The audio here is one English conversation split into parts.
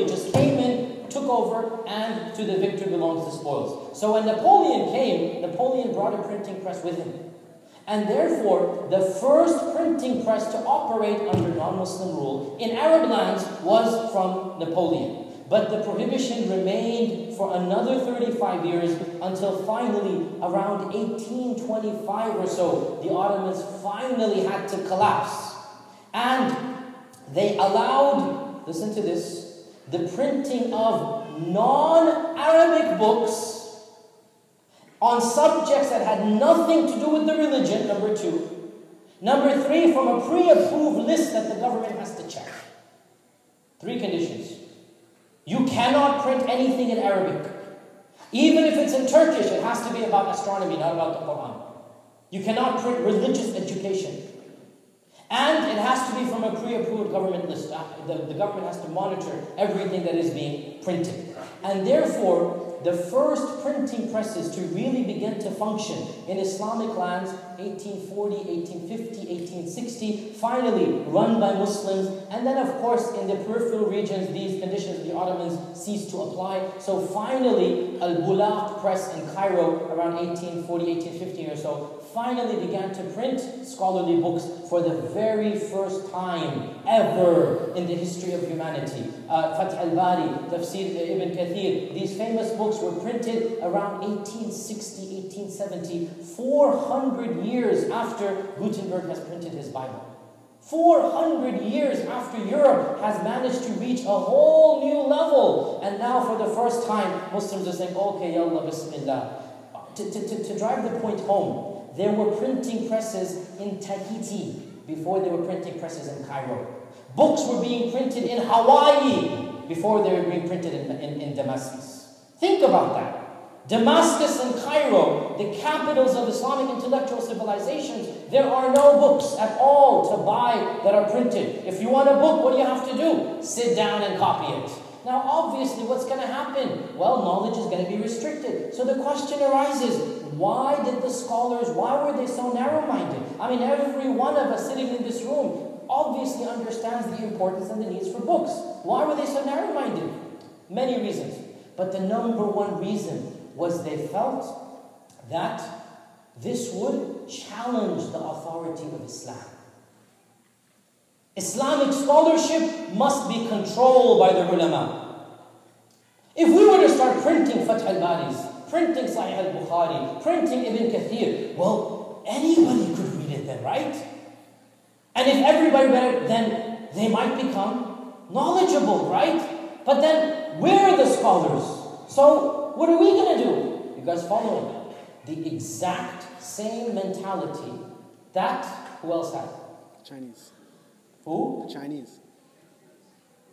just came in, took over, and to the victor belongs the spoils. So when Napoleon came, Napoleon brought a printing press with him. And therefore, the first printing press to operate under non-Muslim rule in Arab lands was from Napoleon. But the prohibition remained for another 35 years until finally, around 1825 or so, the Ottomans finally had to collapse. And they allowed, listen to this, the printing of non-Arabic books on subjects that had nothing to do with the religion, number 2. Number 3, from a pre-approved list that the government has to check. 3 conditions. You cannot print anything in Arabic. Even if it's in Turkish, it has to be about astronomy, not about the Quran. You cannot print religious education. And it has to be from a pre-approved government list. The government has to monitor everything that is being printed. And therefore, the first printing presses to really begin to function in Islamic lands, 1840, 1850, 1860, finally run by Muslims. And then of course in the peripheral regions, these conditions of the Ottomans ceased to apply. So finally, Al-Bulaq press in Cairo around 1840, 1850 or so, finally began to print scholarly books for the very first time ever in the history of humanity. Fath al-Bari, Tafsir Ibn Kathir, these famous books were printed around 1860, 1870, 400 years after Gutenberg has printed his Bible. 400 years after Europe has managed to reach a whole new level. And now for the first time, Muslims are saying, okay, yallah, bismillah. To drive the point home, there were printing presses in Tahiti before there were printing presses in Cairo. Books were being printed in Hawaii before they were being printed in Damascus. Think about that. Damascus and Cairo, the capitals of Islamic intellectual civilizations, there are no books at all to buy that are printed. If you want a book, what do you have to do? Sit down and copy it. Now, obviously, what's going to happen? Well, knowledge is going to be restricted. So the question arises, why did the scholars, why were they so narrow-minded? I mean, every one of us sitting in this room obviously understands the importance and the needs for books. Why were they so narrow-minded? Many reasons. But the number one reason was they felt that this would challenge the authority of Islam. Islamic scholarship must be controlled by the ulama. If we were to start printing Fath al-Baris, printing Sahih al-Bukhari, printing Ibn Kathir, well, anybody could read it then, right? And if everybody read it, then they might become knowledgeable, right? But then, where are the scholars? So, what are we going to do? You guys follow me? The exact same mentality that, who else had? Chinese. Who? The Chinese.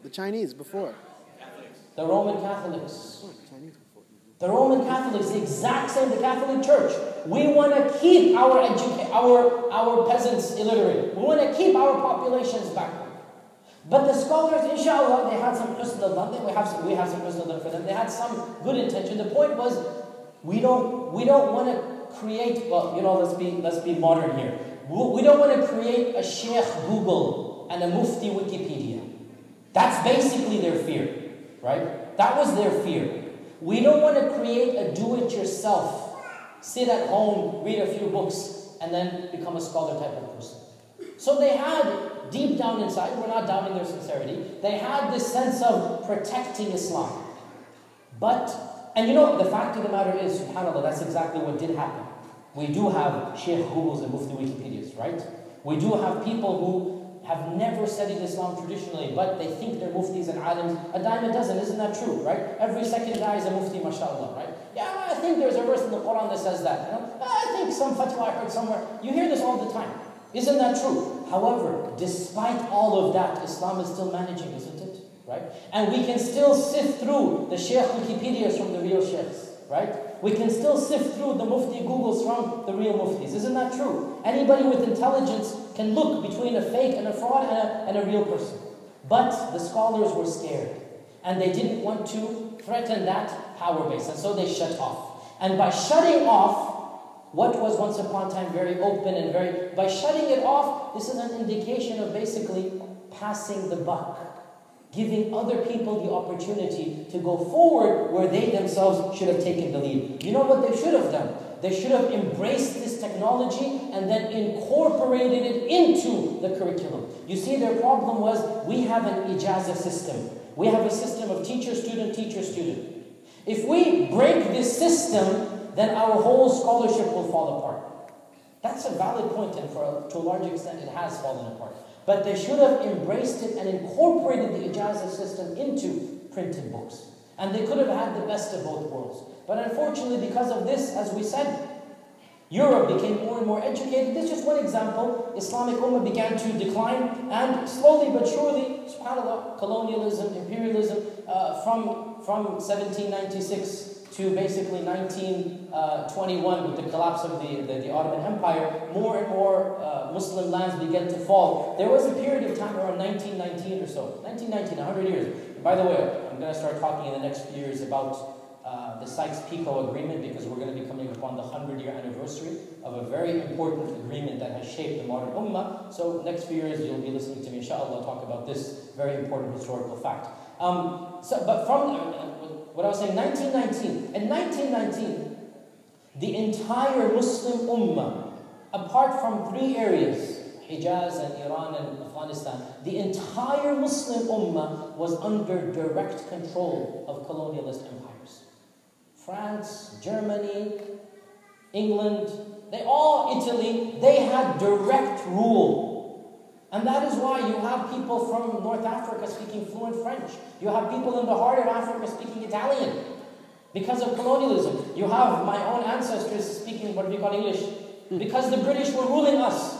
The Chinese before. Catholics. The Roman Catholics. Oh, the Chinese before. The Roman Catholics, the exact same, the Catholic Church. We want to keep our peasants illiterate. We want to keep our populations backward. But the scholars, inshaAllah, they had some husn al-dhan. We have some husn al-dhan for them. They had some good intention. The point was, we don't want to create, well, you know, let's be modern here. We don't want to create a Shaykh Google and a Mufti Wikipedia. That's basically their fear, right? That was their fear. We don't want to create a do-it-yourself, sit at home, read a few books, and then become a scholar type of person. So they had, deep down inside, we're not doubting their sincerity, they had this sense of protecting Islam. But, and you know, the fact of the matter is, subhanAllah, that's exactly what did happen. We do have Shaykh Googles and Mufti Wikipedias, right? We do have people who have never studied Islam traditionally, but they think they're muftis and alims. A dime a dozen, isn't that true, right? Every second guy is a mufti, mashallah, right? Yeah, I think there's a verse in the Quran that says that. You know? I think some fatwa I heard somewhere. You hear this all the time. Isn't that true? However, despite all of that, Islam is still managing, isn't it? Right? And we can still sift through the Shaykh Wikipedias from the real Sheikhs, right? We can still sift through the Mufti Googles from the real Muftis. Isn't that true? Anybody with intelligence can look between a fake and a fraud and a real person. But the scholars were scared. And they didn't want to threaten that power base. And so they shut off. And by shutting off what was once upon a time very open and by shutting it off, this is an indication of basically passing the buck. giving other people the opportunity to go forward where they themselves should have taken the lead. You know what they should have done? They should have embraced this technology and then incorporated it into the curriculum. You see, their problem was, we have an ijazah system. We have a system of teacher-student, teacher-student. If we break this system, then our whole scholarship will fall apart. That's a valid point, and to a large extent it has fallen apart. But they should have embraced it and incorporated the ijazah system into printed books. And they could have had the best of both worlds. But unfortunately, because of this, as we said, Europe became more and more educated. This is just one example. Islamic Ummah began to decline, and slowly but surely, subhanAllah, colonialism, imperialism, from 1796 to basically 1921, with the collapse of the Ottoman Empire, more and more Muslim lands began to fall. There was a period of time around 1919 or so, 1919, 100 years. By the way, I'm going to start talking in the next few years about the Sykes-Picot Agreement, because we're going to be coming upon the 100-year anniversary of a very important agreement that has shaped the modern Ummah. So next few years you'll be listening to me, inshaAllah, talk about this very important historical fact. But from what I was saying, 1919. In 1919, the entire Muslim Ummah, apart from 3 areas, Hijaz and Iran and Afghanistan, the entire Muslim Ummah was under direct control of colonialist empires. France, Germany, England, Italy, they had direct rule. And that is why you have people from North Africa speaking fluent French. You have people in the heart of Africa speaking Italian. Because of colonialism. You have my own ancestors speaking what we call English. Because the British were ruling us.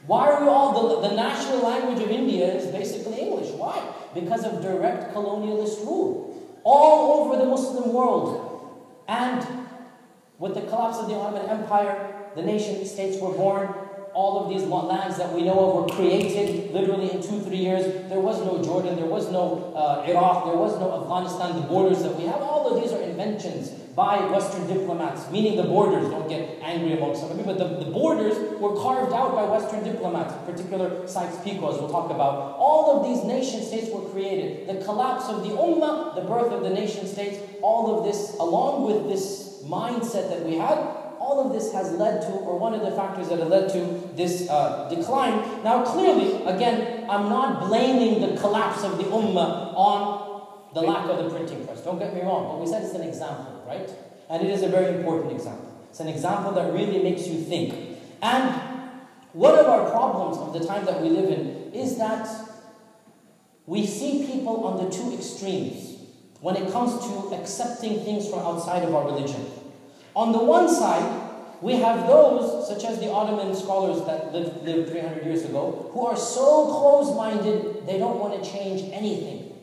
Why are we all, the national language of India is basically English. Why? Because of direct colonialist rule. All over the Muslim world. And with the collapse of the Ottoman Empire, the nation states were born. All of these lands that we know of were created literally in 2-3 years. There was no Jordan, there was no Iraq, there was no Afghanistan. The borders that we have, all of these are inventions by Western diplomats, meaning the borders. Don't get angry among some of you, but the borders were carved out by Western diplomats, in particular Sykes-Picot, as we'll talk about. All of these nation states were created. The collapse of the Ummah, the birth of the nation states, all of this, along with this mindset that we had, all of this has led to, or one of the factors that have led to this decline. Now clearly, again, I'm not blaming the collapse of the Ummah on the lack of the printing press. Don't get me wrong, but we said it's an example, right? And it is a very important example. It's an example that really makes you think. And one of our problems of the time that we live in is that we see people on the 2 extremes when it comes to accepting things from outside of our religion. On the one side, we have those, such as the Ottoman scholars that lived 300 years ago, who are so close-minded, they don't want to change anything.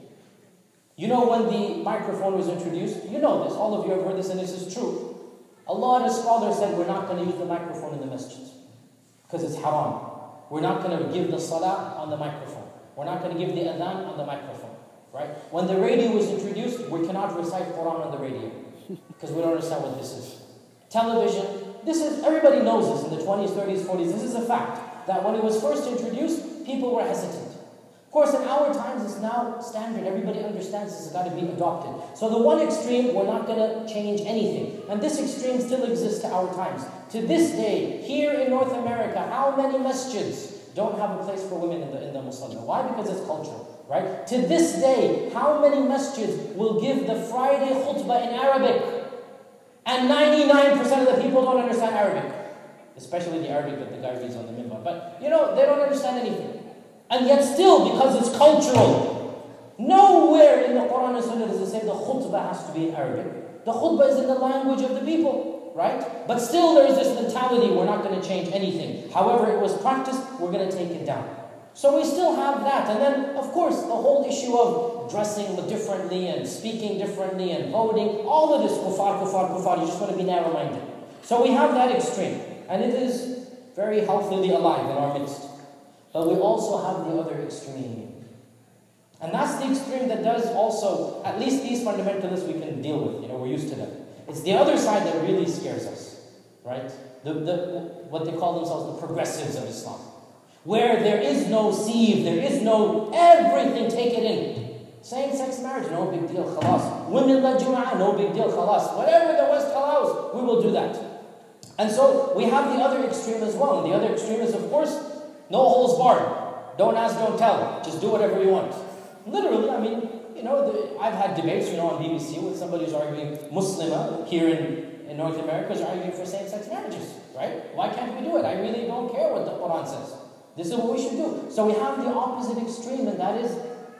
You know, when the microphone was introduced, you know this, all of you have heard this, and this is true. A lot of scholars said we're not going to use the microphone in the masjid because it's haram. We're not going to give the salah on the microphone. We're not going to give the adhan on the microphone, right? When the radio was introduced, we cannot recite Quran on the radio because we don't understand what this is. Television, everybody knows this in the 20s, 30s, 40s. This is a fact that when it was first introduced, people were hesitant. Of course, in our times, it's now standard. Everybody understands this has got to be adopted. So the one extreme, we're not going to change anything. And this extreme still exists to our times. To this day, here in North America, how many masjids don't have a place for women in the musalla? Why? Because it's cultural, right? To this day, how many masjids will give the Friday khutbah in Arabic? And 99% of the people don't understand Arabic. Especially the Arabic that the guy reads on the minbar. But, you know, they don't understand anything. And yet still, because it's cultural, nowhere in the Quran and Sunnah does it say the khutbah has to be in Arabic. The khutbah is in the language of the people, right? But still there is this mentality, we're not going to change anything. However it was practiced, we're going to take it down. So we still have that. And then, of course, the whole issue of dressing differently and speaking differently and voting, all of this, kuffar, you just want to be narrow-minded. So we have that extreme. And it is very healthily alive in our midst. But we also have the other extreme. And that's the extreme that does also, at least these fundamentalists we can deal with, you know, we're used to them. It's the other side that really scares us, right? What they call themselves the progressives of Islam. where there is no sieve, there is no everything, take it in. Same-sex marriage, no big deal, khalas. Women-led jum'ah, no big deal, khalas. Whatever the West allows, we will do that. And so we have the other extreme as well. And the other extreme is, of course, no holes barred. Don't ask, don't tell. Just do whatever you want. Literally, I mean, I've had debates, on BBC with somebody who's arguing Muslima here in North America is arguing for same-sex marriages, right? Why can't we do it? I really don't care what the Quran says. This is what we should do. So we have the opposite extreme, and that is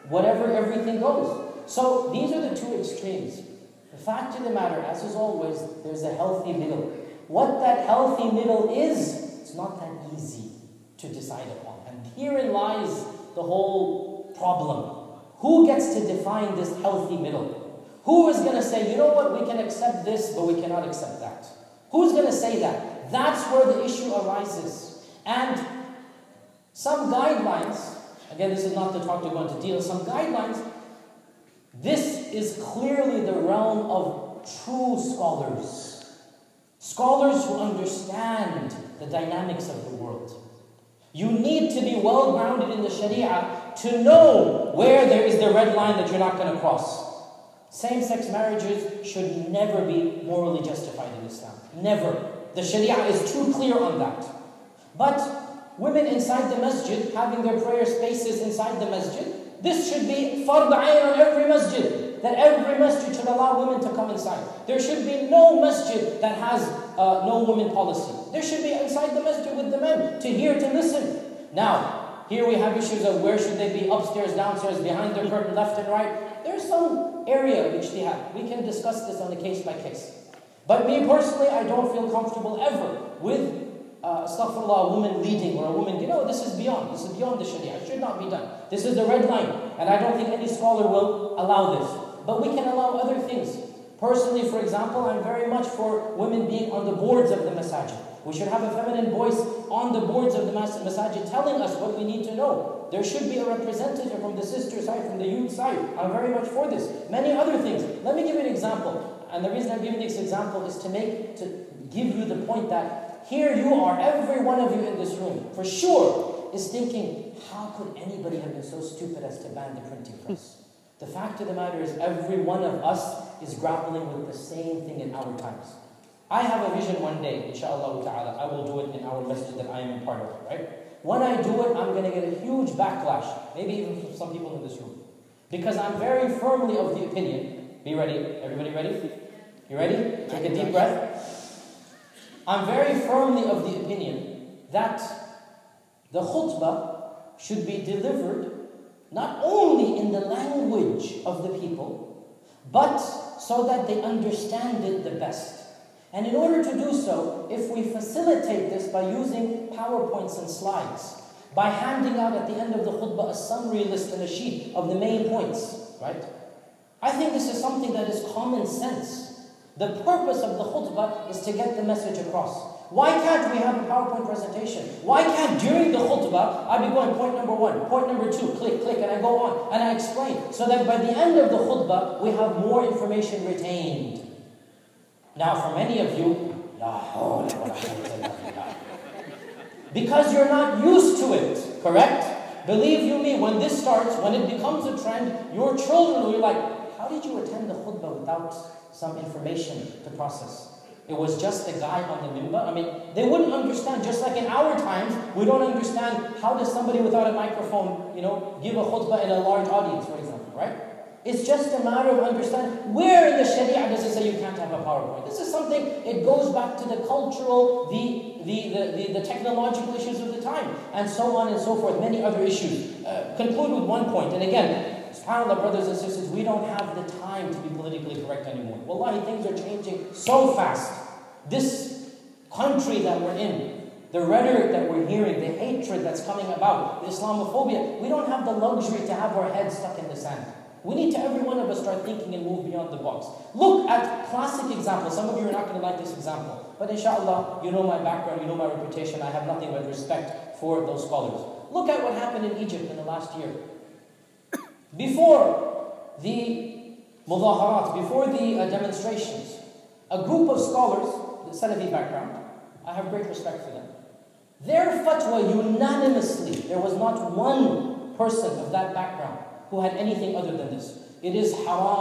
whatever, everything goes. So these are the two extremes. The fact of the matter, as is always, there's a healthy middle. What that healthy middle is, it's not that easy to decide upon. And herein lies the whole problem. Who gets to define this healthy middle? Who is going to say, you know what, we can accept this, but we cannot accept that? Who's going to say that? That's where the issue arises. And some guidelines, again, this is not the talk to go into deal, some guidelines, this is clearly the realm of true scholars. Scholars who understand the dynamics of the world. You need to be well grounded in the Sharia to know where there is the red line that you're not going to cross. Same-sex marriages should never be morally justified in Islam. Never. The Sharia is too clear on that. But women inside the masjid, having their prayer spaces inside the masjid, this should be fard ayn on every masjid. That every masjid should allow women to come inside. There should be no masjid that has no women policy. There should be inside the masjid with the men to hear, to listen. Now, here we have issues of where should they be, upstairs, downstairs, behind the curtain, left and right. There's some area of ijtihad. We can discuss this on a case by case. But me personally, I don't feel comfortable ever with astaghfirullah, a woman leading or a woman, this is beyond the Sharia. It should not be done. This is the red line. And I don't think any scholar will allow this. But we can allow other things. Personally, for example, I'm very much for women being on the boards of the masajid. We should have a feminine voice on the boards of the masajid telling us what we need to know. There should be a representative from the sister side, from the youth side. I'm very much for this. Many other things. Let me give you an example. And the reason I'm giving this example is to give you the point that here you are, every one of you in this room, for sure, is thinking, how could anybody have been so stupid as to ban the printing press? The fact of the matter is every one of us is grappling with the same thing in our times. I have a vision one day, inshaAllah ta'ala, I will do it in our masjid that I am a part of, right? When I do it, I'm going to get a huge backlash, maybe even from some people in this room. Because I'm very firmly of the opinion, be ready, everybody ready? You ready? Take a deep breath. I'm very firmly of the opinion that the khutbah should be delivered not only in the language of the people, but so that they understand it the best. And in order to do so, if we facilitate this by using PowerPoints and slides, by handing out at the end of the khutbah a summary list and a sheet of the main points, right? I think this is something that is common sense. The purpose of the khutbah is to get the message across. Why can't we have a PowerPoint presentation? Why can't during the khutbah, I be going point number 1, point number 2, click, click, and I go on, and I explain. So that by the end of the khutbah, we have more information retained. Now for many of you, because you're not used to it, correct? Believe you me, when this starts, when it becomes a trend, your children will be like, how did you attend the khutbah without some information to process? It was just a guy on the minbar. I mean, they wouldn't understand. Just like in our times, we don't understand how does somebody without a microphone, give a khutbah in a large audience, for example, right? It's just a matter of understanding. Where in the Sharia does it say you can't have a PowerPoint? This is something, it goes back to the cultural, the technological issues of the time, and so on and so forth, many other issues. Conclude with one point, and again, SubhanAllah, brothers and sisters, we don't have the time to be politically correct anymore. Wallahi, things are changing so fast. This country that we're in, the rhetoric that we're hearing, the hatred that's coming about, the Islamophobia, we don't have the luxury to have our heads stuck in the sand. We need to, every one of us, start thinking and move beyond the box. Look at classic examples. Some of you are not going to like this example. But inshallah, you know my background, you know my reputation. I have nothing but respect for those scholars. Look at what happened in Egypt in the last year. Before the mudaharat, before the demonstrations, a group of scholars, the Salafi background, I have great respect for them. Their fatwa unanimously, there was not one person of that background who had anything other than this. It is haram